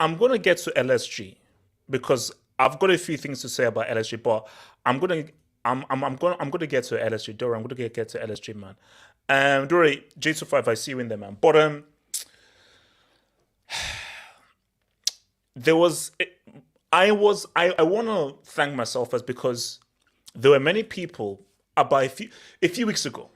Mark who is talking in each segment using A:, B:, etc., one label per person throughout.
A: I'm gonna get to LSG because I've got a few things to say about LSG, but I'm gonna get to LSG. Dora, I'm gonna get to LSG, man. Dora, J25, I see you in there, man. But there was I want to thank myself first because there were many people about a few weeks ago,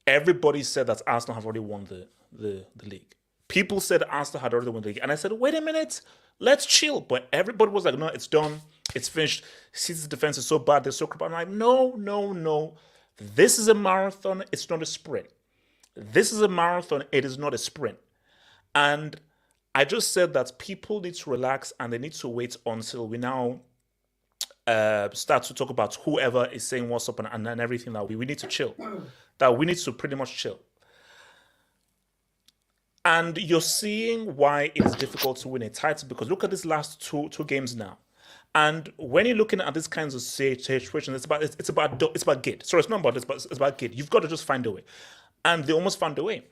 A: everybody said that Arsenal have already won the league. People said Arsenal had already won the league. And I said, wait a minute, let's chill. But everybody was like, no, it's done. It's finished. City's defense is so bad. They're so crap. I'm like, no, no, no. This is a marathon. It's not a sprint. This is a marathon. It is not a sprint. And I just said that people need to relax and they need to wait until we now start to talk about whoever is saying what's up and everything that we need to chill. That we need to pretty much chill. And you're seeing why it's difficult to win a title because look at these last two games now. And when you're looking at these kinds of situations, it's about git. Sorry, it's not about this, but it's about git. You've got to just find a way. And they almost found a way.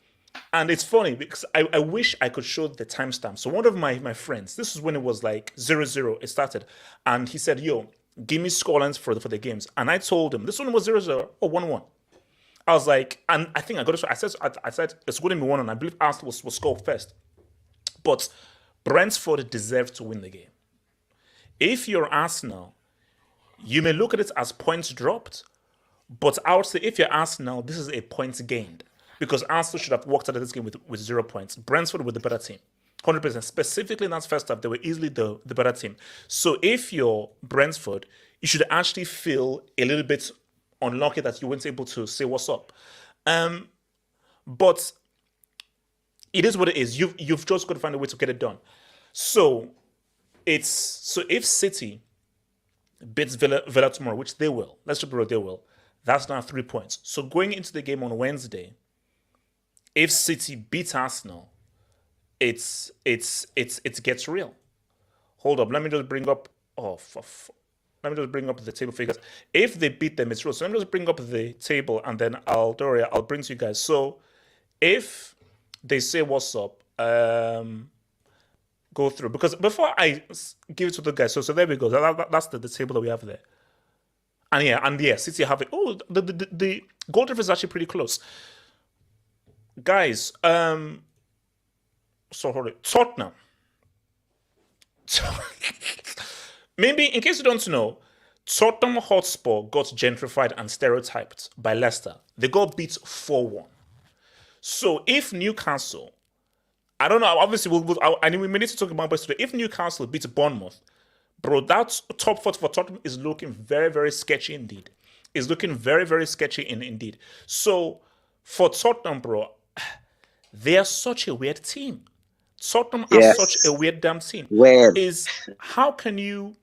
A: And it's funny because I wish I could show the timestamp. So one of my friends, this is when it was like 0-0, it started. And he said, yo, give me scorelines for the games. And I told him, this one was 0-0 or 1-1. I was like, and I think I got to. I said it's going to be 1-1. I believe Arsenal will score first, but Brentford deserved to win the game. If you're Arsenal, you may look at it as points dropped, but I would say if you're Arsenal, this is a points gained because Arsenal should have walked out of this game with 0 points. Brentford were the better team, 100%. Specifically in that first half, they were easily the better team. So if you're Brentford, you should actually feel a little bit unlucky that you weren't able to say what's up. But it is what it is. You've just got to find a way to get it done. So if City beats Villa tomorrow, which they will, let's just be real, they will. That's now 3 points. So going into the game on Wednesday, if City beats Arsenal, it gets real. Hold up, let me just bring up. Let me just bring up the table figures. If they beat them, it's real. So let me just bring up the table and then I'll bring to you guys. So if they say what's up, go through. Because before I give it to the guys, so there we go. That's the table that we have there. And yeah, City have it. Oh, the goal difference is actually pretty close. Guys, sorry, Tottenham. Maybe, in case you don't know, Tottenham Hotspur got gentrified and stereotyped by Leicester. They got beat 4-1. So if Newcastle, I don't know, obviously we may need to talk about this today. If Newcastle beats Bournemouth, bro, that top 4 for Tottenham is looking very, very sketchy indeed. It's looking very, very sketchy indeed. So for Tottenham, bro, they are such a weird team. Tottenham are such a weird damn team. How can you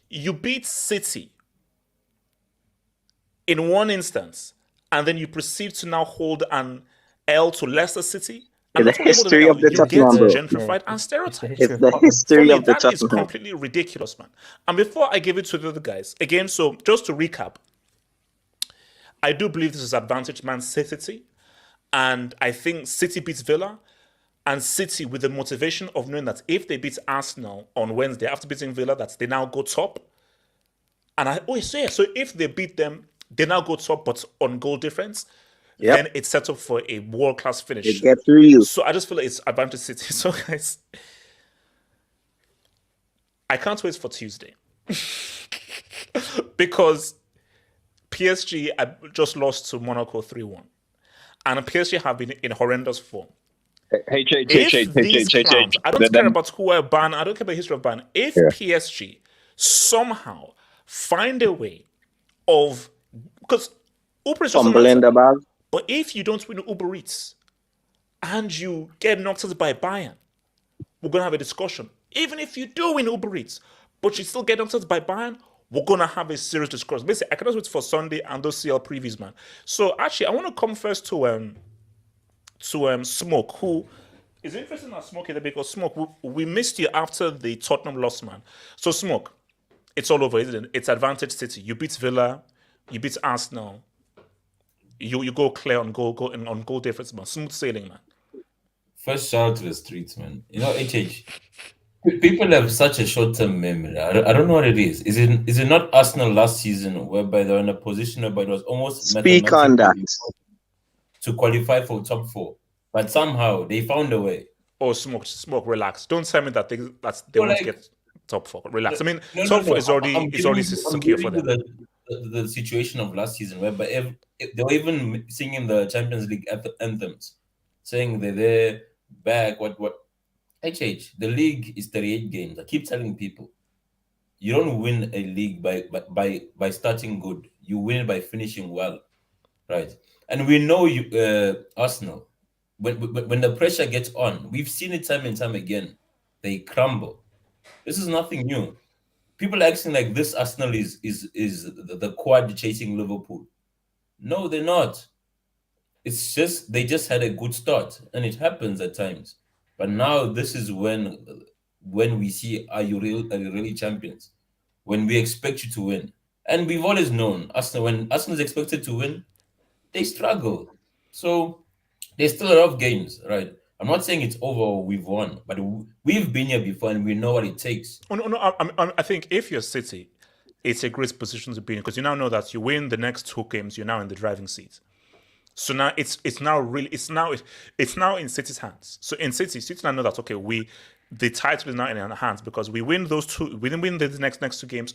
A: you beat City in one instance and then you proceed to now hold an L to Leicester City? And
B: the history of the Tottenham,
A: bro. Gentrified and stereotyped.
B: It's the history of the Tottenham.
A: That is completely ridiculous, man. And before I give it to the other guys, again, so just to recap, I do believe this is advantage Man City. And I think City beats Villa, and City with the motivation of knowing that if they beat Arsenal on Wednesday after beating Villa, that they now go top. And so if they beat them, they now go top, but on goal difference. Yep. Then it's set up for a world-class finish.
B: It gets real.
A: So I just feel like it's advantage City. So guys, I can't wait for Tuesday. because PSG just lost to Monaco 3-1, and PSG have been in horrendous form. If these clowns, I don't care about who are banned, I don't care about the history of ban. If PSG somehow find a way of, because Uber Eats doesn't matter, but if you don't win Uber Eats and you get knocked out by Bayern, we're going to have a discussion. Even if you do win Uber Eats, but you still get knocked out by Bayern, we're going to have a serious discussion. Basically, I cannot wait for Sunday and those CL previews, man. So actually, I want to come first to Smoke, who is interesting in Smoke here because Smoke, we missed you after the Tottenham loss, man. So Smoke, it's all over, isn't it? It's advantage City. You beat Villa, you beat Arsenal. You go clear on goal difference, man. Smooth sailing, man.
C: First shout out to the streets, man. You know, HH. People have such a short-term memory. I don't know what it is. Is it not Arsenal last season whereby they were in a position whereby it was almost
B: speak on that
C: to qualify for top 4, but somehow they found a way.
A: Oh, smoke, relax. Don't tell me that they won't get top 4. Relax. I mean, top 4 is already secure for them.
C: The situation of last season whereby they were even singing the Champions League anthems, saying they're there, back, what. HH, the league is 38 games. I keep telling people, you don't win a league by starting good. You win it by finishing well, right? And we know Arsenal. When the pressure gets on, we've seen it time and time again. They crumble. This is nothing new. People are acting like this Arsenal is the quad chasing Liverpool. No, they're not. It's just they just had a good start, and it happens at times. But now this is when we see are you really champions? When we expect you to win. And we've always known Arsenal, when Arsenal is expected to win, they struggle. So there's still a lot of games, right? I'm not saying it's over or we've won, but we've been here before and we know what it takes.
A: Oh, no, I think if you're City, it's a great position to be in because you now know that you win the next 2 games, you're now in the driving seat. So now it's now in City's hands. So in City now know that the title is now in our hands because we win those 2. We didn't win the next 2 games.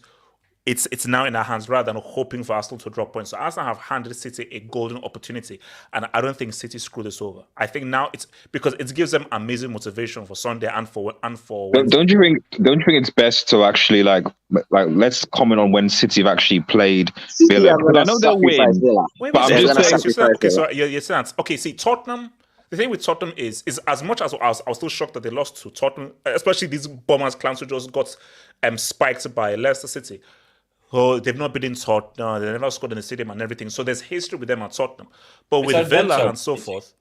A: It's now in our hands rather than hoping for Arsenal to drop points. So Arsenal have handed City a golden opportunity, and I don't think City screw this over. I think now it's because it gives them amazing motivation for Sunday and for Wednesday.
D: Don't you think it's best to actually like let's comment on when City have actually played Villa? I know they'll win, but I'm just saying.
A: Okay, so you're saying okay. See, Tottenham. The thing with Tottenham is as much as I was still shocked that they lost to Tottenham, especially these bombers clowns who just got spiked by Leicester City. Oh, they've not been in Tottenham. They never scored in the stadium and everything. So there's history with them at Tottenham. But with Villa and so forth,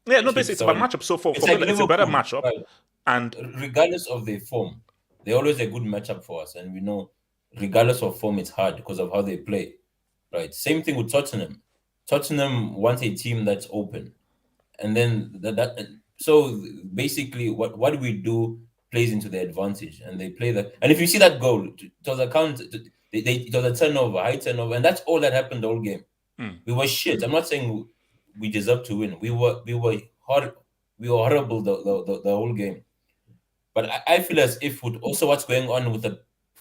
A: basically it's about matchup. So for Villa, it's a better matchup. Right. And
C: regardless of their form, they're always a good matchup for us. And we know, regardless of form, it's hard because of how they play. Right. Same thing with Tottenham. Tottenham wants a team that's open, and then so basically, what we do plays into their advantage, and they play that. And if you see that goal, it was a count. It was a turnover, high turnover, and that's all that happened the whole game. We were shit. I'm not saying we deserve to win. We were horrible the whole game. But I feel as if with also what's going on with the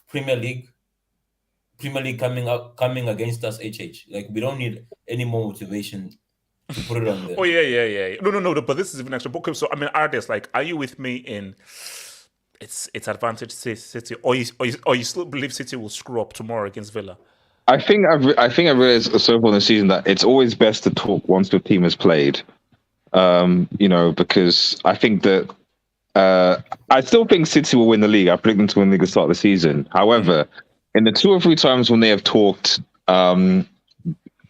C: Premier League coming against us, like we don't need any more motivation to put it on there.
A: Oh yeah. No. But this is even extra. Okay, so I mean, are you with me in? It's advantage City, or you still believe City will screw up tomorrow against Villa?
D: I think I've realized so far in the season that it's always best to talk once the team has played. Because I think that I still think City will win the league. I predict them to win the league at the start of the season. However, in the 2 or 3 times when they have talked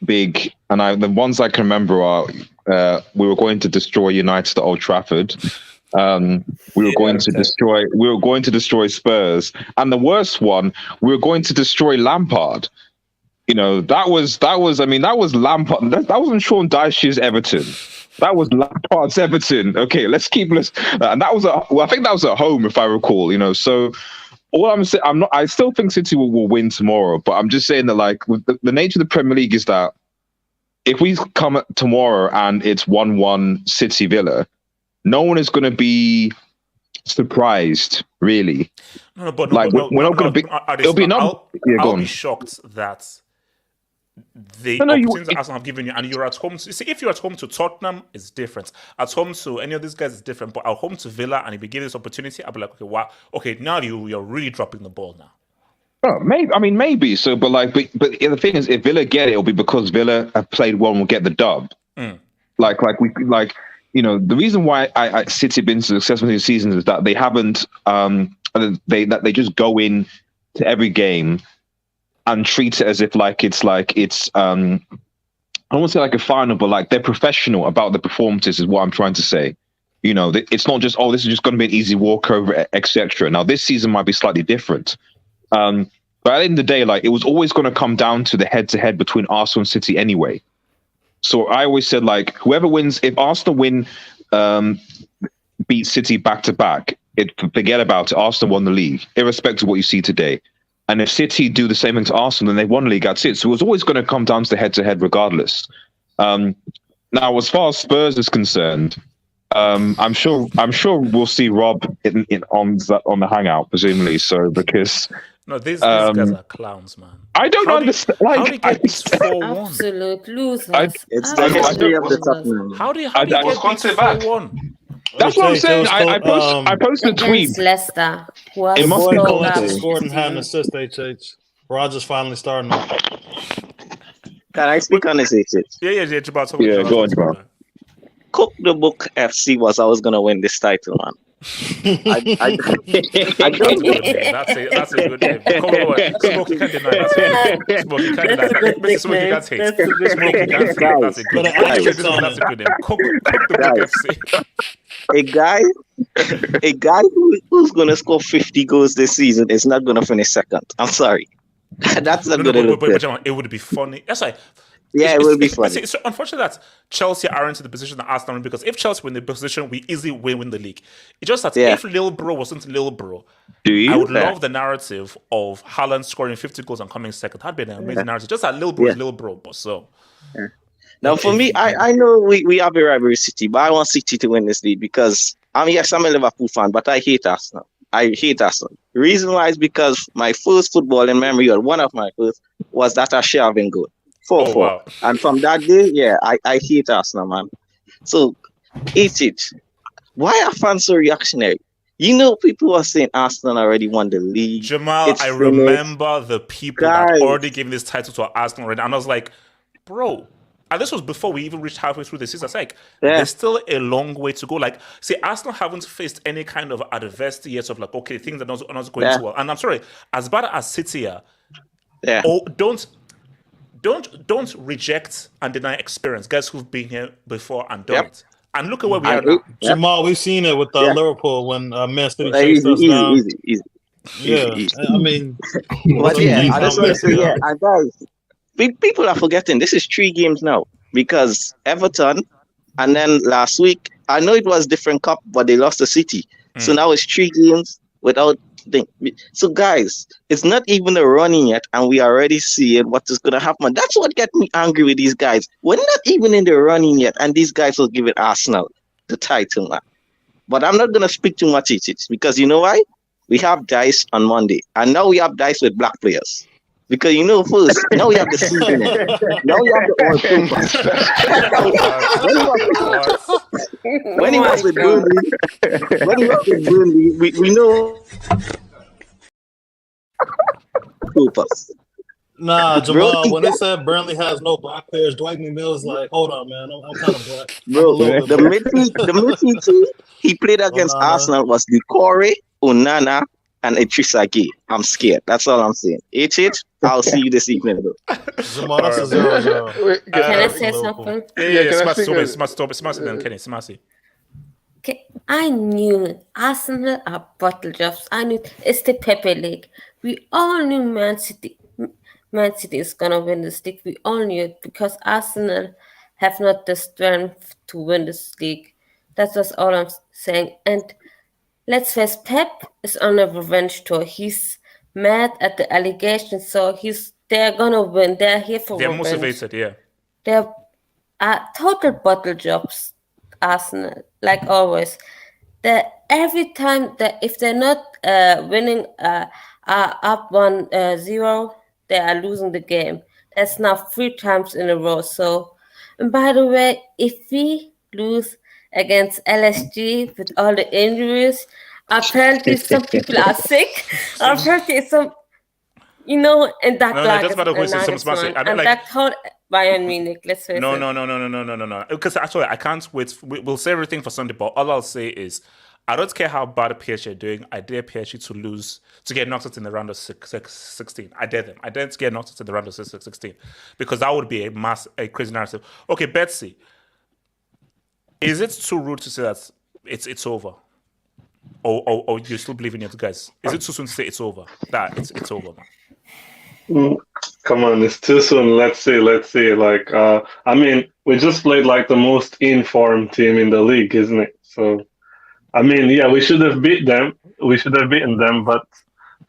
D: big, and the ones I can remember are we were going to destroy United at Old Trafford. We were going to destroy Spurs, and the worst one, we were going to destroy Lampard. That was Lampard. That wasn't Sean Dyche's Everton. That was Lampard's Everton. Okay, and that was I think that was at home, if I recall. So all I'm saying, I still think City will win tomorrow, but I'm just saying that like with the nature of the Premier League is that if we come tomorrow and it's 1-1 City Villa, no one is going to be surprised, really.
A: No, but
D: Like, we're not going to be. It'll be enough. Yeah, go
A: I'll
D: on.
A: be shocked that the
D: No,
A: opportunities that Arsenal have given you, and you're at home. See, if you're at home to Tottenham, it's different. At home to any of these guys, it's different. But at home to Villa, and if you give this opportunity, I'll be like, okay, wow, okay, now you're really dropping the ball now.
D: Oh, maybe. I mean, maybe. So, but the thing is, if Villa get it, it'll be because Villa have played well and will get the dub. Like the reason why City have been successful in seasons is that they haven't. They just go in to every game and treat it as if it's I don't want to say like a final, but like they're professional about the performances is what I'm trying to say. It's not just, this is just going to be an easy walkover, etc. Now this season might be slightly different, but at the end of the day, like it was always going to come down to the head-to-head between Arsenal and City anyway. So I always said, like, whoever wins, if Arsenal win, beat City back to back, forget about it. Arsenal won the league, irrespective of what you see today. And if City do the same thing to Arsenal, then they won the league. That's it. So it was always going to come down to the head-to-head, regardless. Now, as far as Spurs is concerned, I'm sure we'll see Rob on the hangout, presumably. So because
A: these guys are clowns, man.
D: I don't understand.
A: How do you get beat 4-1?
E: Absolute losers.
B: It's the history of the Tottenham.
A: How do you get beat 4-1?
D: That's what I'm saying. I posted a tweet.
E: Against Leicester.
D: It must be
F: Colette scored and had an assist, HH. Rogers finally starting up.
B: Can I speak on this, HH?
A: Yeah, Jabal.
D: Yeah, go on, Jabal.
B: Cook the book FC was I was going to win this title, man. I don't know.
A: That's a good name. Come on, Smoke, you can't deny that. Smoke, you can't deny that. Mr. Smoke, you can't hate. Smoke, you can't say that's a good name. That's a good name. Cook the book FC.
B: A guy who's going to score 50 goals this season is not going to finish second. I'm sorry. That's not going to look good.
A: It would be funny. That's like.
B: Yeah, it will be funny.
A: It's unfortunate that Chelsea aren't in the position that Arsenal are in, because if Chelsea win the position, we easily win the league. It's just that if Lillbro wasn't Lillbro, I would love the narrative of Haaland scoring 50 goals and coming second. That'd be an amazing narrative. Just that Lillbro is Lillbro, but so.
B: Yeah. Now, for me, I know we have a rivalry with City, but I want City to win this league because I'm a Liverpool fan, but I hate Arsenal. The reason why is because my first football in memory, or one of my first, was that Shervin goal. 4-4. Wow. And from that day, I hate Arsenal, man. So, why are fans so reactionary? People are saying Arsenal already won the league.
A: Jamal, I remember the people that already gave this title to Arsenal already. And I was like, bro. And this was before we even reached halfway through the season. It's like, there's still a long way to go. Like, see, Arsenal haven't faced any kind of adversity yet of like, okay, things are not going too well. And I'm sorry, as bad as City are, don't reject and deny experience. Guys who've been here before and done it. And look at where we are now.
F: Jamal, we've seen it with Liverpool when Man City chased us down.
B: Easy.
F: I mean,
B: but I just want to say, and guys, people are forgetting this is 3 games now because Everton, and then last week, I know it was different cup, but they lost to City. So now it's 3 games without. So guys, it's not even a running yet, and we already see what is going to happen. That's what gets me angry with these guys. We're not even in the running yet, and these guys will give it Arsenal the title, man. But I'm not going to speak too much because you know why? We have dice on Monday, and now we have dice with black players. Because first, now we have the season. Now we have the all when he was with Burnley, we know purpose.
F: Nah, Jamal, when they said Burnley has no black players, Dwight McNeil's like, hold on, man, I'm kind of black.
B: Bro, the midfield team he played against Arsenal was Decore, Onana, and Idrissa Gueye. I'm scared. That's all I'm saying. I'll see you this evening, though.
F: Jamal, that's a 0-0.
E: Can I say something?
A: Smasi.
E: Okay, I knew Arsenal are bottle jobs. I knew it's the Pepe League. We all knew Man City is gonna win this league. We all knew it because Arsenal have not the strength to win this league. That was all I'm saying. And let's face, Pep is on a revenge tour. He's mad at the allegations, so they're gonna win. They're here for revenge.
A: They're motivated, yeah.
E: They're total bottle jobs, Arsenal, like always. that every time that if they're not winning up 1-0, they are losing the game. That's now 3 times in a row. So, and by the way, if we lose against LSG with all the injuries, apparently some people are sick. Apparently some, and that
A: No, just about to say some smart.
E: Nagelsmann,
A: I mean,
E: and
A: like,
E: that whole Bayern Munich. Let's face
A: no,
E: it.
A: no. Because actually, I can't wait. We'll say everything for Sunday, but all I'll say is, I don't care how bad PSG are doing. I dare PSG to lose, to get knocked out in the round of 16. I dare them. I dare to get knocked out in the round of 16, because that would be a crazy narrative. Okay, Betsy, is it too rude to say that it's over? Or you still believe in it, guys? Is it too soon to say it's over? That it's over, man.
G: Come on, it's too soon. Let's see. Like, I mean, we just played like the most informed team in the league, isn't it? So, I mean, yeah, we should have beat them. We should have beaten them, but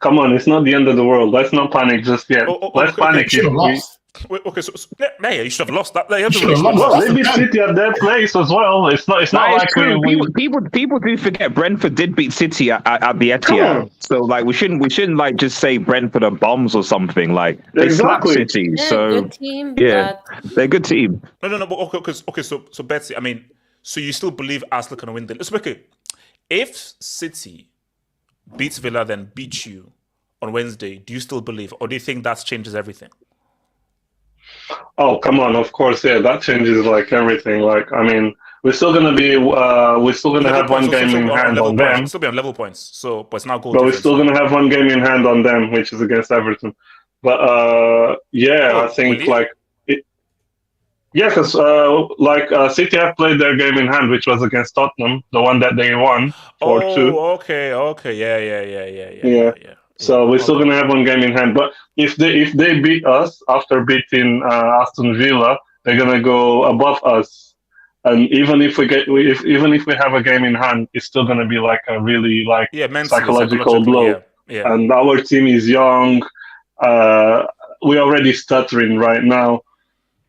G: come on, it's not the end of the world. Let's not panic just yet. Let's panic
F: Should have lost.
A: Wait, okay, so yeah, you should have lost that. You
F: should have lost.
G: Well, they beat City at their place as well. It's not like
D: people do forget Brentford did beat City at the Etihad. So like we shouldn't like just say Brentford are bombs or something. Like they slapped City.
E: They're
D: So
E: a good team,
D: yeah, they're a good team.
A: No, but okay, so Betsy, I mean, so you still believe Arsenal can win the league? Okay, if City beats Villa, then beat you on Wednesday, do you still believe, or do you think that changes everything?
G: Oh, come on! Of course, yeah, that changes like everything. Like, I mean, we're still gonna have one game in hand on them.
A: We'll still be on level points. So, but it's now goal.
G: But we're still gonna have one game in hand on them, which is against Everton. But yeah, I think like, because City have played their game in hand, which was against Tottenham, the one that they won 4-2.
A: Okay, yeah.
G: So we're still gonna have one game in hand, but if they beat us after beating Aston Villa, they're gonna go above us. And even if we have a game in hand, it's still gonna be like a really psychological blow.
A: Yeah.
G: And our team is young. We're already stuttering right now.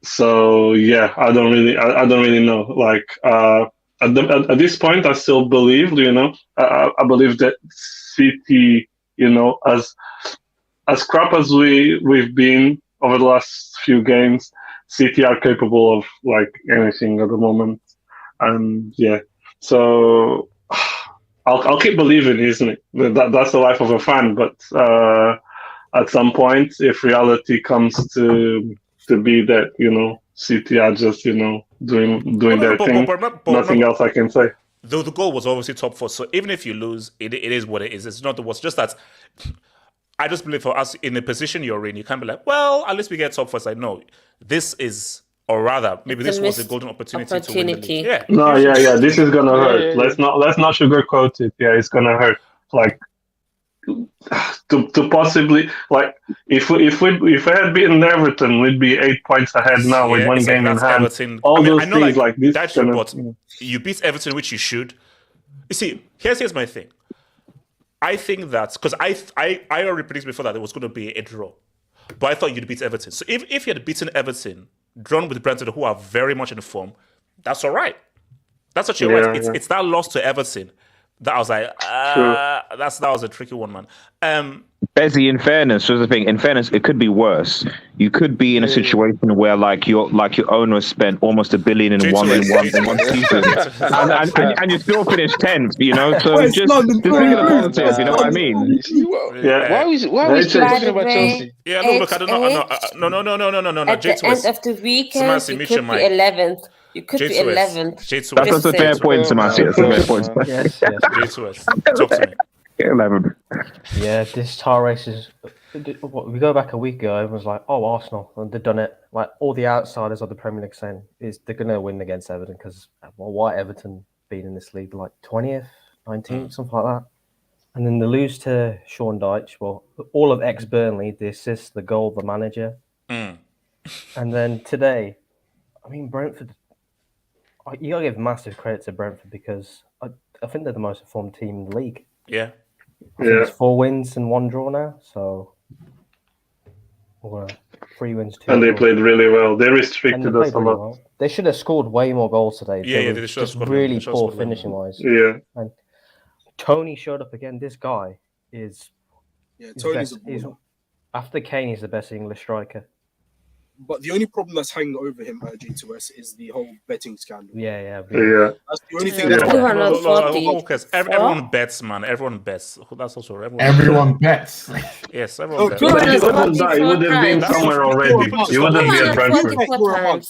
G: So yeah, I don't really know. Like at this point, I still believe. I believe that City. As crap as we've been over the last few games, City are capable of like anything at the moment, and yeah. So I'll keep believing, isn't it? That's the life of a fan. But at some point, if reality comes to be that, City are just doing their thing. Nothing else I can say.
A: Though the goal was obviously top 4, so even if you lose, it is what it is. It's not the worst. Just that I just believe for us in the position you're in, you can't be like, well, at least we get top 4. It's like, no, this is, or rather, maybe this was a golden opportunity to win the league. Yeah.
G: No, yeah, this is gonna hurt. Let's not sugarcoat it. Yeah, it's gonna hurt. Like to possibly like if we had beaten Everton, we'd be 8 points ahead now with one game in hand.
A: Everton.
G: Those things like this.
A: That's true, but you beat Everton, which you should. You see, here's my thing. I think that because I already predicted before that it was going to be a draw, but I thought you'd beat Everton. So if you had beaten Everton, drawn with Brentford, who are very much in form, that's all right. That's actually right. It's that loss to Everton that I was like, that was a tricky one, man.
D: Bezzy, in fairness, here's the thing. In fairness, it could be worse. You could be in a situation where, like your owner spent almost $1 billion in one season, and you still finished 10th. So just think of the positives. You know what I mean?
B: Yeah. Why was he talking about Chelsea?
A: Yeah, look, I don't know. No.
E: At the end of the weekend, you could be 11th. You could be 11th.
D: That's a fair point, Samasi. That's a fair point.
H: Yes.
A: Talk to me.
D: 11.
H: Yeah, this title race is. We go back a week ago, everyone was like, "Oh, Arsenal, and they've done it." Like all the outsiders of the Premier League saying they're going to win against Everton because why Everton been in this league like 20th, 19th, something like that, and then they lose to Sean Dyche. Well, all of ex-Burnley, the assist, the goal, the manager, and then today, I mean Brentford. You gotta give massive credit to Brentford because I think they're the most informed team in the league.
A: Yeah.
H: It's 4 wins and 1 draw now, so 3 wins, 2
G: and they
H: draws.
G: played really well. They restricted us a lot.
H: Well. They should have scored way more goals today.
A: Yeah, they should have
H: just
A: scored
H: really poor finishing wise.
G: Yeah.
H: And Tony showed up again. This guy is
I: Tony's
H: he's after Kane, he's the best English striker.
I: But the only problem that's hanging over him, G2S, is the whole betting scandal.
H: Yeah.
I: That's the only thing.
A: Everyone bets, man. Everyone bets. That's also
J: everyone bets.
A: Yes, everyone bets.
G: You would have been somewhere already. You wouldn't be at Brentford.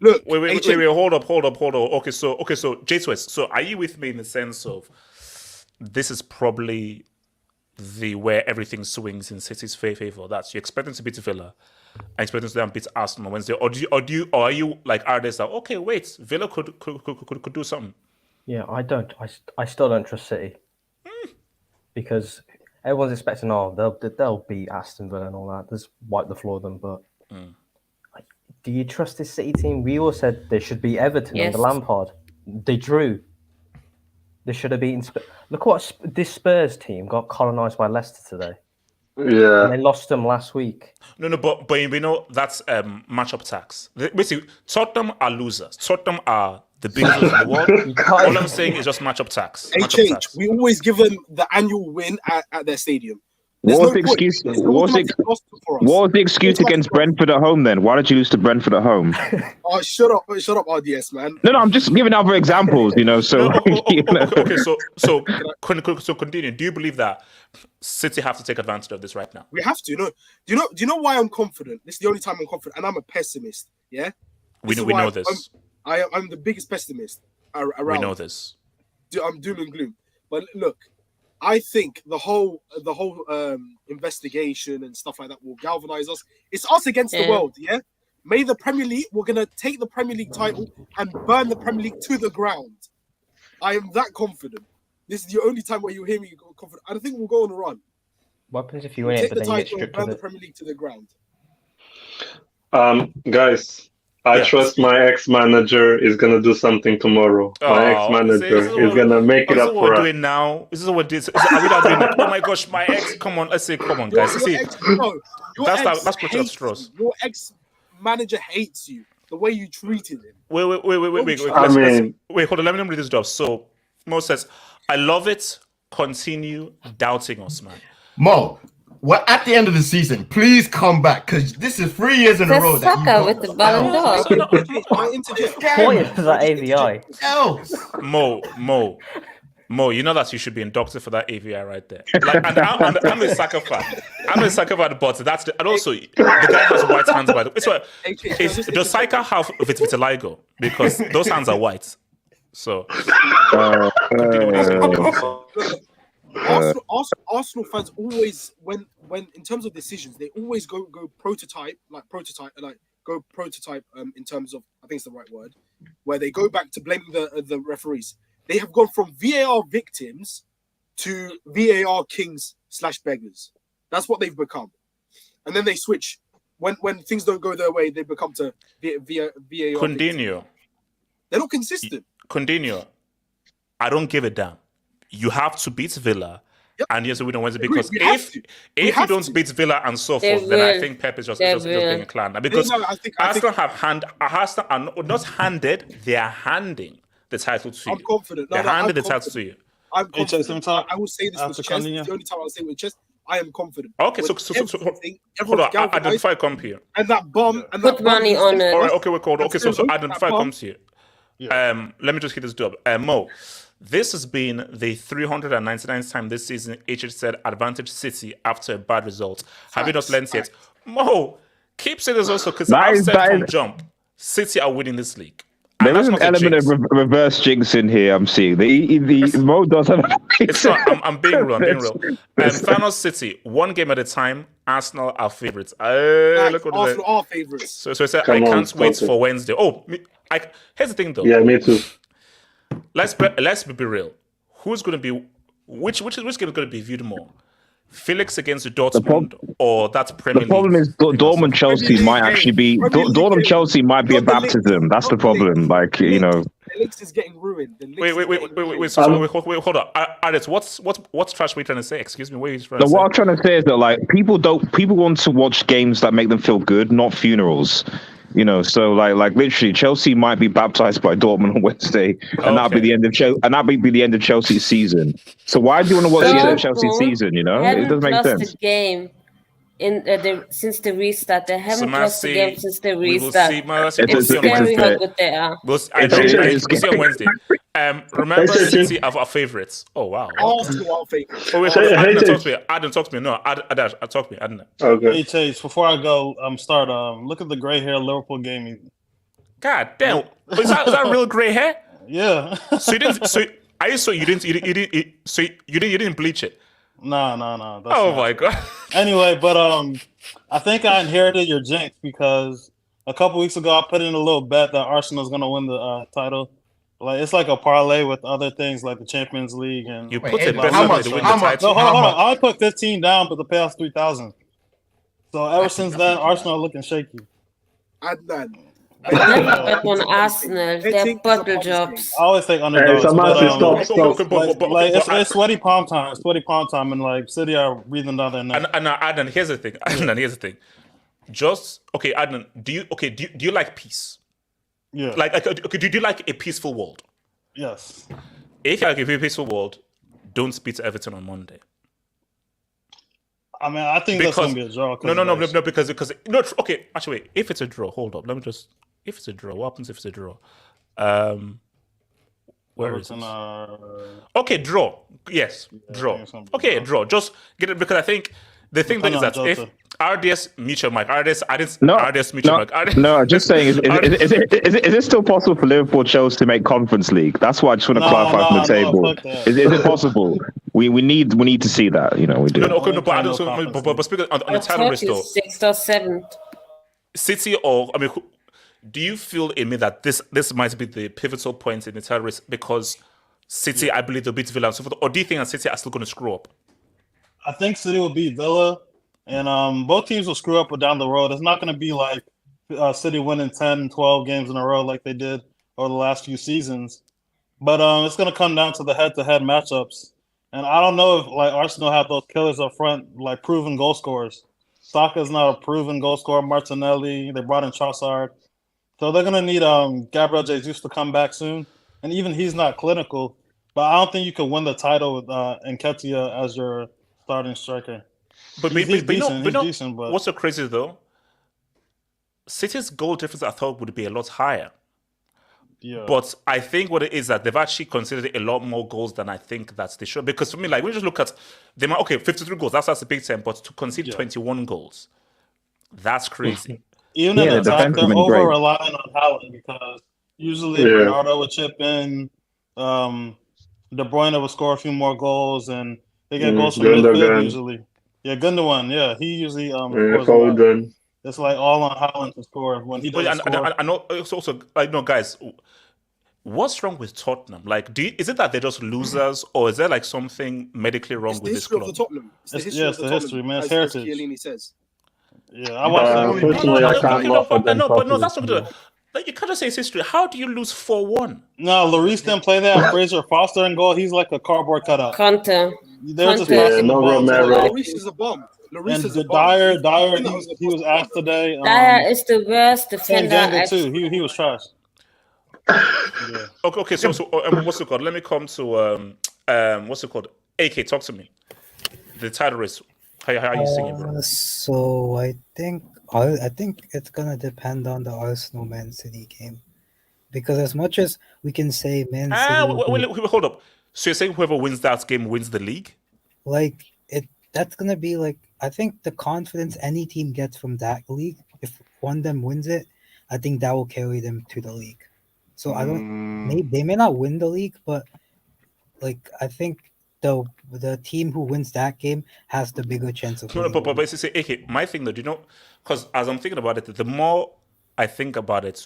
I: Look,
A: wait, hold up. Okay, so J2S. So are you with me in the sense of this is probably where everything swings in City's favor? That's you expect them to beat Villa, and expect them to beat Arsenal on Wednesday, or are you like Ardes that okay, wait, Villa could do something?
H: Yeah, I still don't trust City because everyone's expecting they'll beat Aston Villa and all that. Just wipe the floor of them, but. Do you trust this City team? We all said they should be Everton under Lampard. They drew. They should have beaten. Look what this Spurs team got colonised by Leicester today.
G: Yeah,
H: and they lost them last week.
A: No, but we know that's matchup tax. Basically, Tottenham are losers. Tottenham are the biggest in the world. All I'm saying is just matchup tax.
I: We always give them the annual win at their stadium.
D: What was the excuse against Brentford at home then? Why did you lose to Brentford at home?
I: Oh, shut up, RDS, man.
D: No, I'm just giving other examples, So,
A: okay, so continue. Do you believe that City have to take advantage of this right now?
I: We have to. No, do you know why I'm confident? This is the only time I'm confident, and I'm a pessimist. Yeah,
A: we know this.
I: I'm the biggest pessimist around.
A: We know this.
I: I'm doom and gloom, but look. I think the whole investigation and stuff like that will galvanize us. It's us against the world, yeah? We're going to take the Premier League title and burn the Premier League to the ground. I am that confident. This is the only time where you hear me confident. I don't think we'll go on a run.
H: What happens if you win it, but then you get stripped of it?
I: Burn the Premier League to the ground.
G: Guys, I trust my ex-manager is going to do something tomorrow. My ex-manager is going to make it up for us.
A: This is what we're doing now. This is what this is. Are we not doing that? Oh my gosh, my ex. Come on, let's say, come on, guys. That's protective straws.
I: Your ex-manager hates you. The way you treated him.
A: Wait. Wait, hold on. Let me read this job. So, Mo says, I love it. Continue doubting us, man.
J: Mo, we're at the end of the season. Please come back because this is 3 years in a row.
E: Saka with the Ballon d'Or.
H: Points that AVI.
A: Mo, you know that you should be inducted for that AVI right there. Like, and I'm a Saka fan. But that's and also the guy has white hands. By the way, does Saka have vitiligo? Because those hands are white. So.
I: Arsenal fans always, when in terms of decisions, they always go prototype in terms of, I think it's the right word, where they go back to blaming the referees. They have gone from VAR victims to VAR kings / beggars. That's what they've become, and then they switch when things don't go their way. They become to VAR.
A: Continue.
I: They're not consistent.
A: Continue. I don't give a damn. You have to beat Villa, and yes, we don't Wednesday because if you don't beat Villa and so forth, then I think Pep is just being a clown. Because Arsenal are not handed; they are handing the title to you.
I: I'm confident.
A: They're handing the title to you.
I: I'm confident. I will say this with chest. The only time I'll say with chest, I am confident.
A: Okay, so hold on. Identify comp here.
I: And that bomb. And
E: put money on it.
A: All right. Okay, we're called. Okay, so identify comps here. Yeah. Let me just hit this job. Mo. This has been the 399th time this season HH said advantage City after a bad result. Have you not learned yet? Mo, keep saying this also because I've said from jump, City are winning this league.
D: There is an element of reverse jinx in here, I'm seeing. The Mo does have
A: it's not, I'm being real. Final City, one game at a time. Arsenal are favourites.
I: Look what Arsenal are favourites.
A: So I said, I can't wait for Wednesday. Here's the thing though.
G: Yeah, me too.
A: Let's be real. Who's going to be which game is going to be viewed more? Felix against Dortmund or that Premier League?
D: The problem is Dortmund Chelsea might actually be Dortmund Chelsea might be a baptism. That's the problem. Like
I: Felix is getting ruined.
A: Wait, hold on. Alex, what's trash we trying to say? Excuse me, what are you trying to say?
D: What I'm trying to say is that like people want to watch games that make them feel good, not funerals. So like literally, Chelsea might be baptized by Dortmund on Wednesday, and that'll be the end of Chelsea's season. So why do you want to watch the end of Chelsea's season? It
E: haven't
D: doesn't make
E: lost
D: sense.
E: a game since the restart. They haven't lost a game since the
A: we will
E: restart.
A: see. Mercy,
E: It's scary how good they are.
A: We'll see on Wednesday. Remember, City are our favorites. Oh wow.
I: Arsenal are favourites.
A: Oh wait, Adam, talk to me. Adam, talk to me. No, Adam, talk to me. Adam.
G: Okay.
F: Hey Chase, before I go, start. Look at the gray hair Liverpool game.
A: God damn, is that real gray hair?
F: Yeah.
A: So you didn't. So you didn't bleach it.
F: No.
A: Oh my god.
F: Anyway, but I think I inherited your jinx because a couple weeks ago I put in a little bet that Arsenal's gonna win the title. Like it's like a parlay with other things like the Champions League and
A: you put it
J: how much?
A: to win the title.
F: No, hold on. I put 15 down, but the payout's 3,000. So ever since then, Arsenal are looking shaky.
I: Adnan.
E: Bet on Arsenal. They're bottle jobs.
F: I always take underdogs.
G: Stop.
F: It's sweaty palm time. It's sweaty palm time, and like City are breathing down their neck.
A: And Adnan, here's the thing. Just okay, Adnan. Do you like peace?
F: Yeah.
A: Do you like a peaceful world?
F: Yes.
A: If you like a peaceful world, don't beat Everton on Monday.
F: I mean, I think that's gonna be a draw.
A: No, because okay. Actually, wait. If it's a draw, hold up. Let me just. If it's a draw, what happens if it's a draw? Where is it? Okay, draw. Yes, draw. Okay, draw. Just get it because I think the thing that is that if RDS mutual mic, RDS mutual mic.
D: No, just saying, is it still possible for Liverpool Chelsea to make Conference League? That's why I just want to clarify from the table. Is it possible? We need to see that. We do.
A: But speaking on the title race though,
E: 6th or 7th.
A: City do you feel in me that this might be the pivotal point in the title race because City, I believe, they'll beat Villa and so forth, or do you think that City are still going to screw up?
F: I think City will beat Villa, and both teams will screw up down the road. It's not going to be like City winning 10, 12 games in a row like they did over the last few seasons. But it's going to come down to the head-to-head matchups. And I don't know if like Arsenal have those killers up front, like proven goal scorers. Saka's not a proven goal scorer. Martinelli, they brought in Trossard. So they're going to need Gabriel Jesus to come back soon. And even he's not clinical. But I don't think you can win the title with Nketiah as your starting striker.
A: But
F: he's decent. But
A: what's so crazy though? City's goal difference I thought would be a lot higher.
F: Yeah.
A: But I think what it is that they've actually considered a lot more goals than I think that they should. Because for me, like when you just look at them, 53 goals, that's a big 10, but to concede 21 goals, that's crazy.
F: Even in attack, they're over relying on Haaland because usually Bernardo would chip in, De Bruyne would score a few more goals, and they get goals from midfield usually. Yeah, Gundogan. Yeah, he usually scores. It's like all on Haaland to score when he doesn't score.
A: I know. It's also like guys. What's wrong with Tottenham? Like, is it that they're just losers, or is there like something medically wrong with this club?
I: It's the history of the
F: history, man. It's heritage.
I: Chiellini says.
F: Yeah, I watched
G: unfortunately, I can't laugh at them.
A: But no, that's not good. Like, you can't just say it's history. How do you lose 4-1?
F: No, Lloris didn't play that. Fraser Foster and goal. He's like a cardboard cutout.
E: Conte.
F: They're just passing the ball.
I: Lloris is a bomb.
F: And Dyer, he was asked today.
E: Dyer is the worst defender.
F: Too. He was trash.
A: Yeah. Okay. So what's it called? Let me come to what's it called? AK, talk to me. The title race. How are you singing, bro?
K: So I think it's gonna depend on the Arsenal Man City game, because as much as we can say Man City,
A: hold up. So you're saying whoever wins that game wins the league?
K: Like that's gonna be like, I think the confidence any team gets from that league, if one of them wins it, I think that will carry them to the league. So they may not win the league, but like I think the team who wins that game has the bigger chance of winning.
A: But it's okay. My thing though, because as I'm thinking about it, the more I think about it,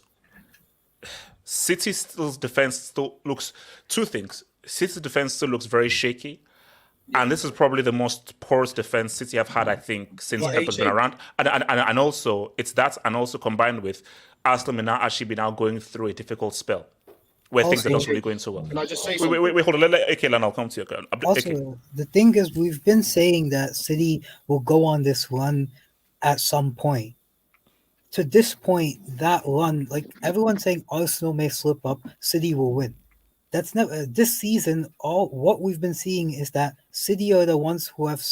A: City's defense still looks two things. City's defense still looks very shaky. And this is probably the most porous defense City have had, I think, since Pep has been around. And also, it's that, and also combined with Arsenal now actually be now going through a difficult spell where things are not really going so well.
I: Can I just say something?
A: Wait, hold on. Okay, Lan, I'll come to you.
K: Also, the thing is, we've been saying that City will go on this run at some point. to this point, that run, like everyone's saying, Arsenal may slip up, City will win. That's never this season. All what we've been seeing is that City are the ones who have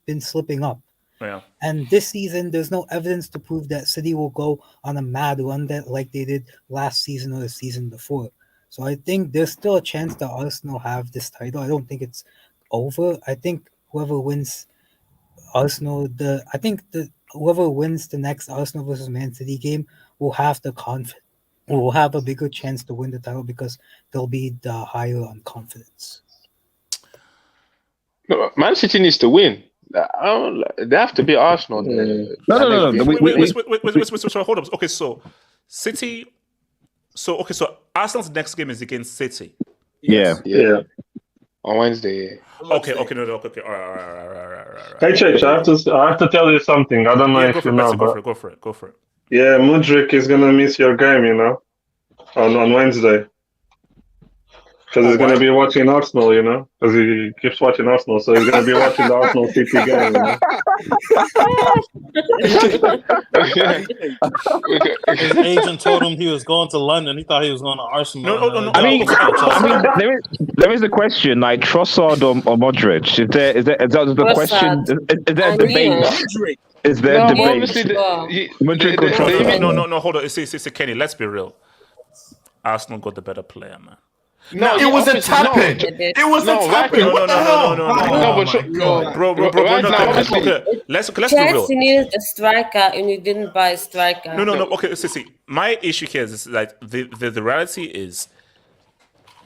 K: been slipping up.
A: Yeah.
K: And this season, there's no evidence to prove that City will go on a mad run that like they did last season or the season before. So I think there's still a chance that Arsenal have this title. I don't think it's over. I think whoever wins Arsenal, whoever wins the next Arsenal versus Man City game will have the will have a bigger chance to win the title because they'll be the higher on confidence.
L: No, Man City needs to win. They have to be Arsenal.
D: No.
A: Wait, hold up. Okay, so City. So Arsenal's next game is against City.
D: Yeah.
L: On Wednesday.
A: Okay. All right.
G: Hey, Church, I have to tell you something. I don't know if you know, but
A: go for it.
G: yeah, Mudryk is gonna miss your game, on Wednesday. Because he's going to be watching Arsenal, because he keeps watching Arsenal, so he's going to be watching the Arsenal City game.
F: His agent told him he was going to London. He thought he was going to Arsenal.
A: No.
D: I mean, there is a question like Trossard or Modric. Is there the question? Is there a debate? Is there a debate? Modric or Trossard?
A: No. Hold on. It's Kenny. Let's be real. Arsenal got the better player, man.
J: No, it was a tapping. It was a tapping. What the hell?
A: Bro. Let's be real.
E: Chelsea needed a striker and you didn't buy a striker.
A: No. Okay, see. My issue here is like the reality is,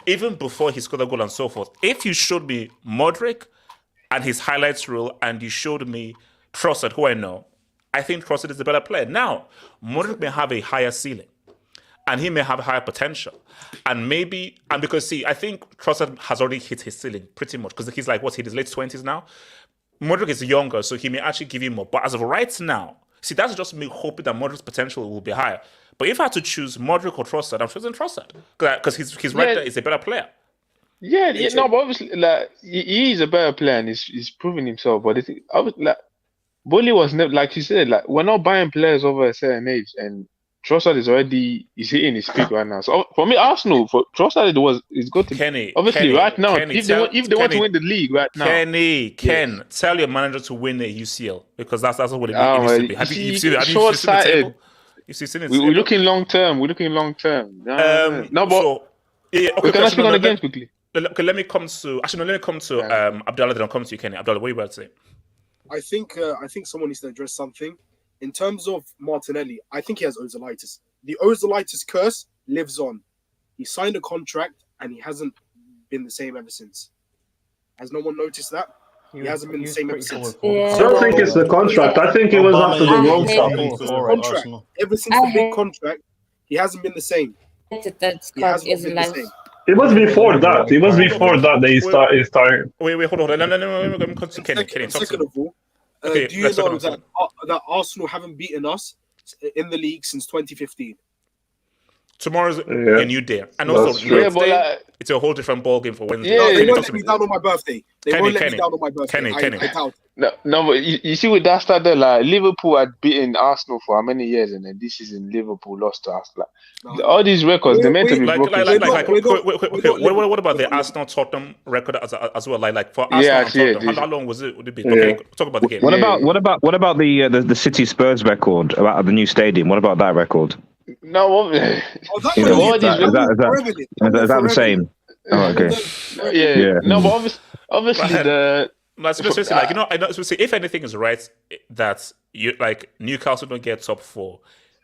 A: even before he scored a goal and so forth, if you showed me Modric and his highlights reel and you showed me Trossard, who I know, I think Trossard is the better player. Now, Modric may have a higher ceiling. And he may have higher potential. And because I think Trossard has already hit his ceiling pretty much because he's like, hit his late 20s now? Modric is younger, so he may actually give you more. But as of right now, that's just me hoping that Modric's potential will be higher. But if I had to choose Modric or Trossard, I'm choosing Trossard because he's right there, he's a better player.
L: Yeah, but obviously, like, he is a better player and he's proven himself. But Bully was never, like you said, like, we're not buying players over a certain age and Trossard is hitting his peak right now. So for me, Arsenal, for Trossard, is good to
A: Kenny.
L: Obviously, right now, if they want to win the league right now.
A: Ken, tell your manager to win the UCL because that's what it needs to be. Have you seen the table?
L: We're looking long term. We're cannot speak on the games quickly.
A: Okay, let me come to Abdullah. Then I'll come to you, Kenny. Abdullah, what are you about to say?
I: I think someone needs to address something. In terms of Martinelli, I think he has ozolitis. The ozolitis curse lives on. He signed a contract and he hasn't been the same ever since. Has no one noticed that? He hasn't been the same ever since.
G: I don't think it's the contract. I think it was after the World
I: Cup. Ever since the big contract, he hasn't been the same. He hasn't been the same.
G: It was before that. That he started.
A: Wait, hold on. Let me come to Kenny.
I: Second of all, do you know that Arsenal haven't beaten us in the league since 2015?
A: Tomorrow's a new day. And also, Wednesday, it's a whole different ball game for Wednesday.
I: No, they won't let me down on my birthday. Kenny.
L: No, but you see with that start there, like, Liverpool had beaten Arsenal for how many years, and then this season Liverpool lost to Arsenal. All these records, they're meant to be broken.
A: What about the Arsenal Tottenham record as well? Like for Arsenal Tottenham, how long would it be? Okay, talk about the game.
D: What about the City Spurs record about the new stadium? What about that record?
L: No,
D: is that the same? Oh, okay.
L: Yeah. No, but obviously
A: if anything is right, that Newcastle don't get top 4,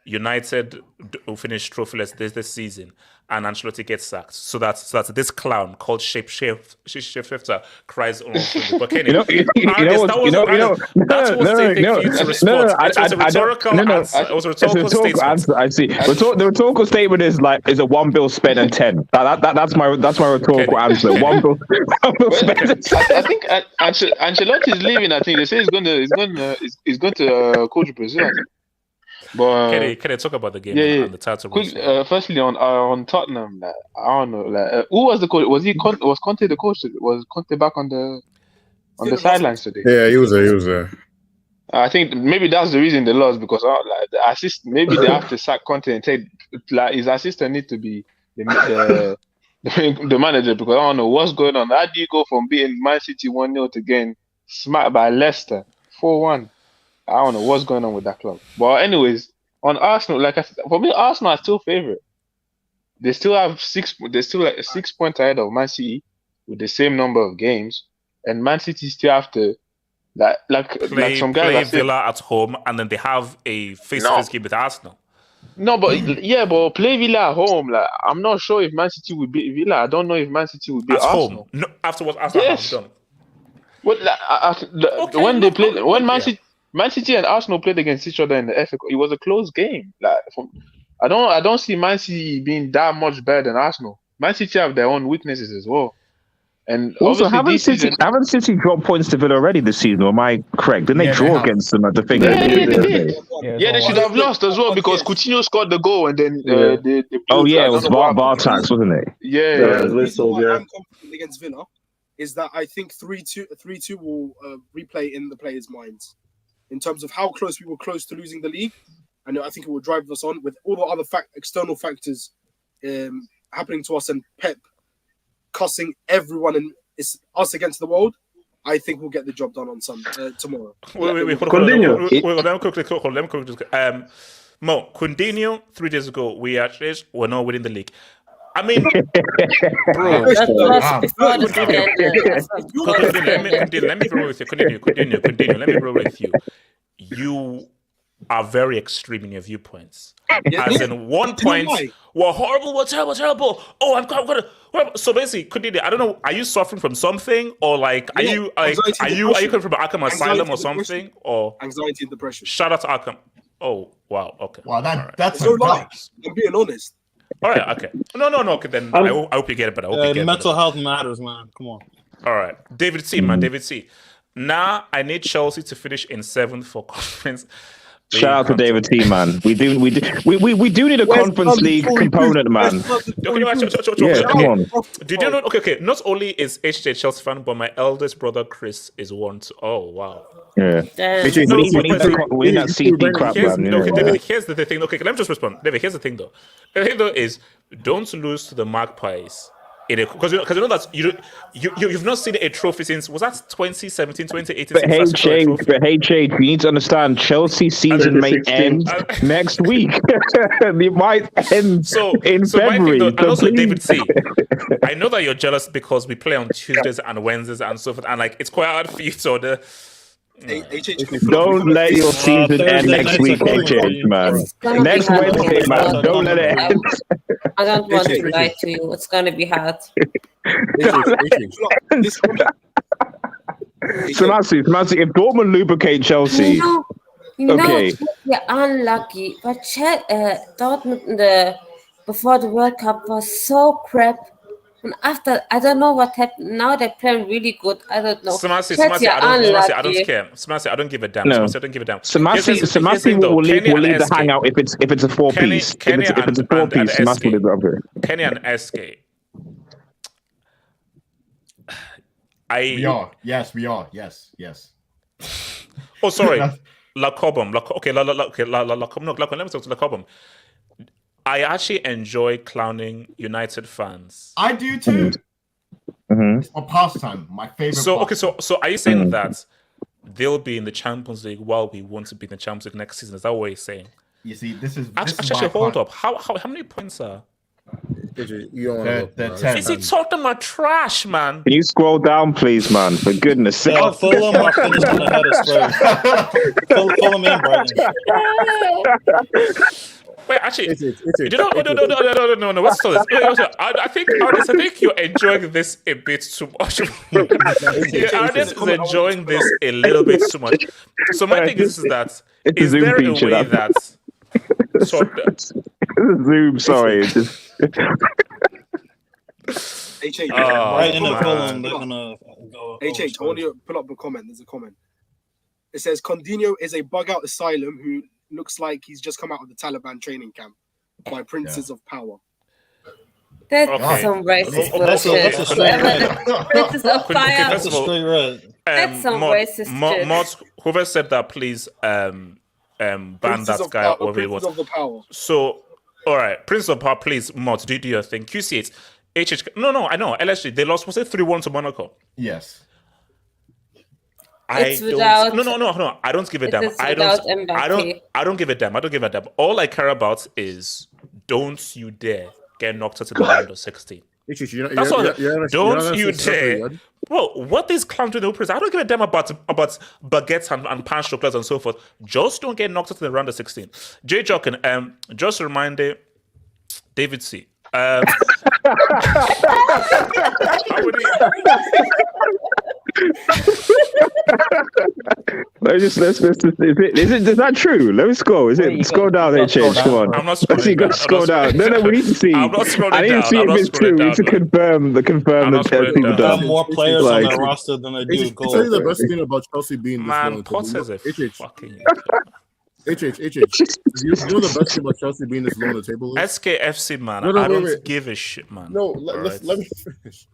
A: United will finish trophyless this season, and Ancelotti gets sacked. So that's this clown called Shapeshifter cries on. But Kenny, that's what's taking you to respond. It was a rhetorical answer. It was a rhetorical statement.
D: I see. The rhetorical statement is a 1 bill spent and 10. That's my rhetorical answer. 1 bill spent.
L: I think Ancelotti is leaving. I think they say he's going to coach Brazil. But
A: can I talk about the game and the title?
L: Firstly, on Tottenham, I don't know. Who was the coach? Was Conte the coach? Was Conte back on the sidelines today?
M: Yeah, he was there.
L: I think maybe that's the reason they lost because like, the assist. Maybe they have to sack Conte and take like his assistant need to be the manager because I don't know what's going on. How do you go from beating Man City 1-0 to getting smacked by Leicester 4-1? I don't know what's going on with that club. But anyways, on Arsenal, like for me, Arsenal are still favorite. They still have 6. They're still like 6 points ahead of Man City with the same number of games, and Man City still have to like some guys
A: play
L: are saying,
A: Villa at home, and then they have a face-to-face game with Arsenal.
L: No, but but play Villa at home. Like I'm not sure if Man City will beat Villa. I don't know if Man City will beat
A: At
L: Arsenal.
A: home. No, after what Arsenal have done.
L: What when they played when Man City and Arsenal played against each other in the FA Cup, it was a close game. Like I don't see Man City being that much better than Arsenal. Man City have their own weaknesses as well. And
D: also,
L: obviously
D: haven't City dropped points to Villa already this season? Or am I correct? Didn't they draw against them at the thing?
L: Yeah, they should have lost as well because Coutinho scored the goal and then they blew
D: it was Bartax, wasn't it?
L: Yeah.
I: I'm confident against Villa is that I think 3-2 will replay in the players' minds in terms of how close we were close to losing the league, and I think it will drive us on with all the other external factors happening to us and Pep cussing everyone and it's us against the world. I think we'll get the job done on tomorrow.
A: Wait, hold on. Let me quickly. Mo, Coutinho 3 days ago, we're not winning the league. I mean, bro. Let me roll with you. Continue. Let me roll with you. You are very extreme in your viewpoints. As in 1 point, we're horrible, we're terrible. Oh, I'm gonna. So basically, Coutinho, I don't know. Are you suffering from something, or like, are you coming from Arkham Asylum or something, or
I: anxiety and depression?
A: Shout out to Arkham. Oh wow, okay.
J: Wow, that's
I: no lie. I'm being honest.
A: All right, okay. No. Okay, then I hope you get it, but I hope you get it.
F: Mental health matters, man. Come on.
A: All right, David C. David C. Now I need Chelsea to finish in 7th for conference.
D: Shout out to David T, man. We do need a Conference League component, man. Come on.
A: Did you know? Okay. Not only is HJ a Chelsea fan, but my eldest brother Chris is one too. Oh wow.
D: Yeah. We need that CP crap, man.
A: David, here's the thing. Okay, let me just respond. David, here's the thing though. The thing though is, don't lose to the Magpies. Because you know that you've not seen a trophy since, was that 2017, 2018?
D: But hey, Jade, you need to understand Chelsea's season may end next week. It might end in February.
A: And also, David C, I know that you're jealous because we play on Tuesdays and Wednesdays and so forth, and like it's quite hard for you to
D: don't let your season end next week, HH, man. Next Wednesday, man. Don't let it end.
E: I don't want to lie to you. It's going to be hard.
D: Samasi, if Dortmund lubricate Chelsea, okay.
E: You're unlucky. But Dortmund before the World Cup was so crap. And after, I don't know what happened. Now they're playing really good. I don't know.
A: Samasi, I don't care. Samasi, I don't give a damn.
D: No.
A: Samasi, I don't give a damn.
D: Samasi will leave the hangout if it's a 4-piece. If it's a 4-piece, Samasi will leave it up here.
A: Kenny and SK.
J: We are. Yes, we are. Yes.
A: Oh, sorry. La Cobham. Okay, let me talk to La Cobham. I actually enjoy clowning United fans.
J: I do too.
D: Mm-hmm.
J: It's my pastime, my favorite.
A: So are you saying that they'll be in the Champions League while we want to be in the Champions League next season? Is that what you're saying?
J: You see, this is
A: actually hold up. How many points are?
J: They're 10.
A: Is he talking about trash, man?
D: Can you scroll down, please, man? For goodness sake.
F: Fulham are finished on the head of Spurs. Fulham and Brighton.
A: Wait, actually, no. What's this? I think you're enjoying this a bit too much. Ernest is enjoying this a little bit too much. So my thing is that is there a way that
D: Zoom? Sorry,
I: HH,
F: right in the Fulham, they're gonna go.
I: HH, I want you to pull up a comment. There's a comment. It says Coutinho is a bug-out asylum who looks like he's just come out of the Taliban training camp by Princes of Power.
E: That's some racist bullshit.
F: That's a straight red.
E: Princes of Fire.
F: That's a straight red.
E: That's some racist
A: Mods, whoever said that, please ban
I: Princes
A: that
I: of
A: guy
I: power,
A: or whatever he
I: Princes
A: was.
I: of the power.
A: So, all right, Prince of Power, please, Mods, do your thing. QC8, HHK. No, I know. LSG, they lost, was it 3-1 to Monaco?
J: Yes.
E: It's without.
A: No. I don't give a damn. I don't give a damn. All I care about is don't you dare get knocked out in the round of 16. That's all. Don't you dare. Bro, what these clowns do in the Opera? I don't give a damn about baguettes and pan chocolates and so forth. Just don't get knocked out in the round of 16. Jay Jokin, just a reminder, David C.
D: Is that true? Let me scroll. Scroll down, HH? Come on.
A: I'm not scrolling down.
D: Scroll down. No, we need to see.
A: I'm not scrolling
D: I need to see if it's true. We need to confirm
A: I'm not
D: that
A: scrolling
D: people
A: down.
F: They have
D: done.
F: more players on their roster than they do
M: I'll
F: goals.
M: tell you the best thing about Chelsea being this low.
A: Man, Potter's a fucking...
M: HH. You know the best thing about Chelsea being this low on the table is?
A: SKFC, man.
M: No,
A: I don't
M: wait.
A: give a shit, man.
M: No, let me finish.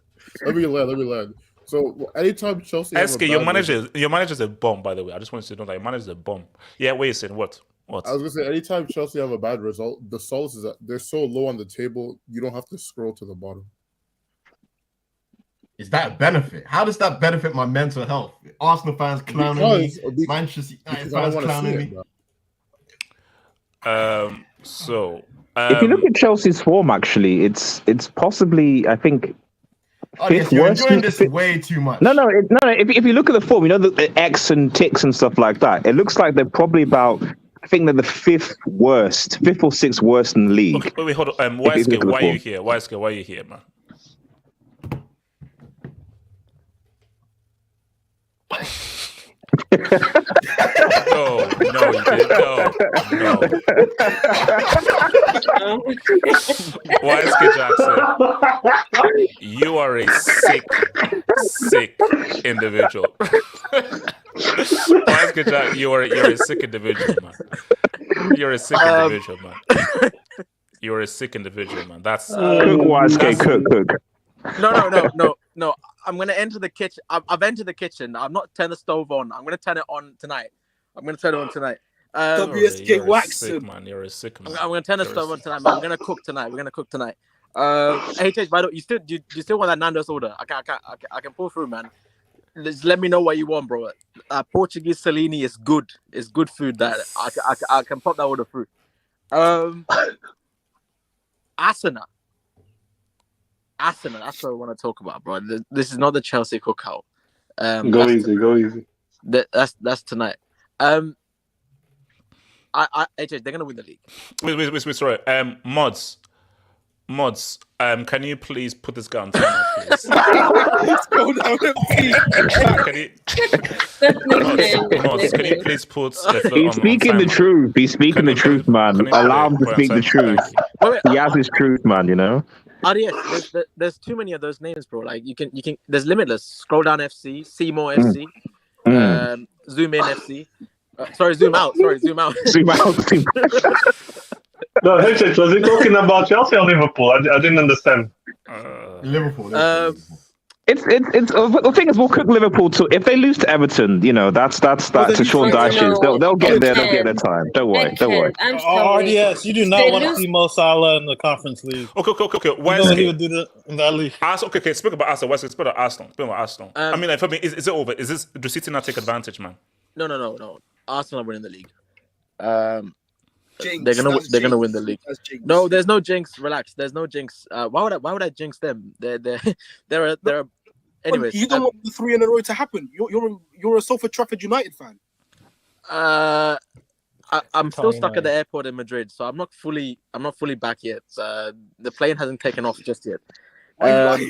M: Let me land. So anytime Chelsea
A: SK, your manager's a bomb, by the way. I just want you to know that your manager's a bomb. Yeah, wait a second. What?
M: I was gonna say, anytime Chelsea have a bad result, the solace is that they're so low on the table, you don't have to scroll to the bottom.
J: Is that a benefit? How does that benefit my mental health? Arsenal fans clowning me, Manchester United fans clowning me.
D: If you look at Chelsea's form, actually, it's possibly, I think, fifth
J: you're
D: worst.
J: enjoying this way too much.
D: No. If you look at the form, you know the X and ticks and stuff like that. It looks like they're probably about. I think they're the fifth or sixth worst in the league.
A: Okay, wait, hold on. YSK, why are you here? YSK, why are you here, man? No, you didn't. No. YSK Jackson, you are a sick individual. YSK Jackson, you're a sick individual, man. You're a sick individual, man. You're a sick individual, man. That's
D: cook, YSK, cook.
N: No. I'm gonna enter the kitchen. I've entered the kitchen. I've not turned the stove on. I'm gonna turn it on tonight.
I: WSK Waxon.
A: Man, you're a sick man.
N: I'm gonna turn the stove on tonight. Man. I'm gonna cook tonight. We're gonna cook tonight. HH, by the way, you still want that Nando's order? I can pull through, man. Just let me know what you want, bro. Portuguese Cellini is good. It's good food. That I can pop that order through. Arsenal, that's what I want to talk about, bro. This is not the Chelsea cookout.
G: Go easy.
N: That's tonight. HH, they're gonna win the league.
A: Wait, sorry. Mods, can you please put this guy on timer, please? Mods, can you please put...
D: He's speaking the truth. He's speaking the truth, man. Allow him to speak the truth. He has his truth, man, you know?
N: There's too many of those names, bro. Like, you can there's Limitless. Scroll down FC, Seymour FC, Zoom in FC. Zoom out.
D: Zoom out.
G: No, was he talking about Chelsea or Liverpool? I didn't understand.
J: Liverpool.
D: It's the thing is, we'll cook Liverpool too. If they lose to Everton, you know that's to Sean Dyche's. They'll get there. They'll get their time. Don't worry.
F: RDS, you do not want to see Mo Salah in the Conference League.
A: Okay.
F: Why is he would do that in that league?
A: Okay. Speak about Arsenal. Speak about Arsenal. I mean, for me, is it over? Do City not take advantage, man?
N: No. Arsenal are winning the league. Jinx, they're gonna win the league. No, there's no jinx. Relax. There's no jinx. Why would I jinx them? They're anyways.
I: You don't want the 3 in a row to happen. You're a Salford Trafford United fan.
N: I'm still stuck at the airport in Madrid, so I'm not fully back yet. The plane hasn't taken off just yet. But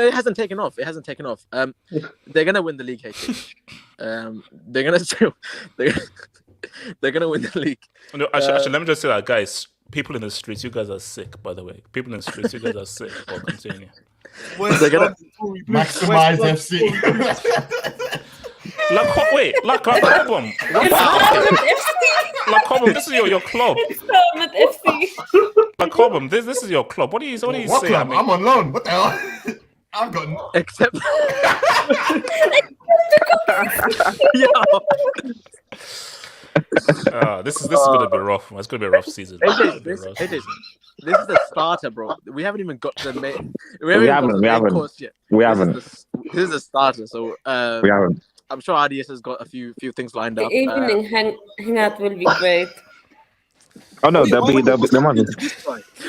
N: it hasn't taken off. They're gonna win the league, HH. They're gonna win the league.
A: No, actually, let me just say that, guys. People in the streets, you guys are sick. By the way, people in the streets, you guys are sick. Well, continue.
N: They're gonna
J: maximize FC.
A: Like Cobham, this is your club. Like Cobham, this is your club. What do you say?
J: Club? I'm on loan. What the hell? I've got
N: except
A: This is gonna be rough. It's gonna be a rough season.
N: This is the starter, bro. We haven't even got the main. We haven't got the main course yet.
D: We haven't.
N: This is the starter. So
D: We haven't.
N: I'm sure RDS has got a few things lined
E: The
N: up.
E: evening hangout will be great.
D: Oh no, there might be.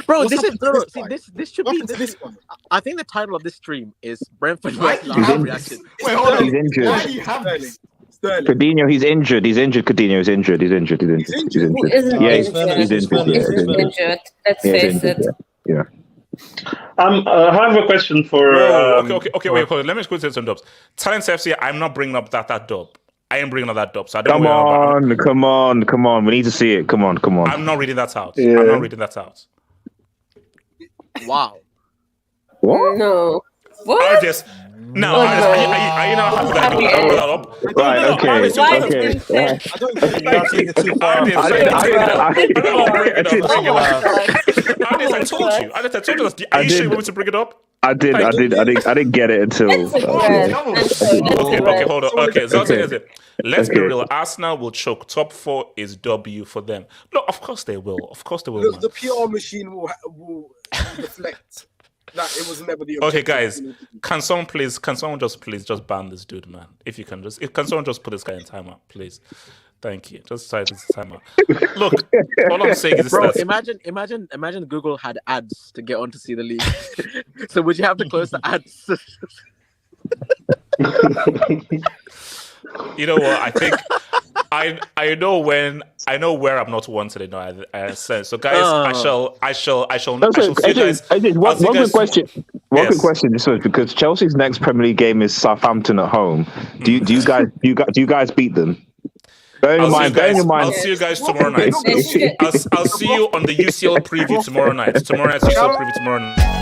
N: Bro, this should be this one. I think the title of this stream is Brentford vs. Live reaction.
J: Wait, hold on.
D: He's injured.
J: Why do you have this?
D: Coutinho, he's injured. Coutinho is injured. He's injured.
E: Who isn't
D: Yeah,
E: injured?
D: he's injured.
E: Let's face it.
D: Yeah.
G: I have a question for.
A: Okay. Wait. Hold on. Let me just go to some dubs. Talents FC. I'm not bringing up that dub. I am bringing up that dub. So I don't
D: Come on. We need to see it. Come on.
A: I'm not reading that out.
G: Yeah.
A: I'm not reading that out.
N: Wow.
D: What?
E: No. What?
A: No, are you not happy that I brought that up?
D: Right, okay.
A: I told you. Are you sure you want me to bring it up?
D: I didn't get it until.
A: Okay, hold on. Okay, so here's it. Let's be real. Arsenal will choke. Top 4 is W for them. No, of course they will.
I: The PR machine will deflect. That it was never the
A: okay, guys. Can someone just ban this dude, man? If you can can someone just put this guy in timeout, please? Thank you. Just try this timeout. Look, all I'm saying is this.
N: Bro, imagine Google had ads to get on to see the league. So would you have to close the ads?
A: You know what? I think I know where I'm not wanted. So guys, I shall see you guys.
D: One quick question. One quick question. This was because Chelsea's next Premier League game is Southampton at home. Do you guys beat them? Bearing in mind.
A: I'll see you guys tomorrow night. I'll see you on the UCL preview tomorrow night. Tomorrow night.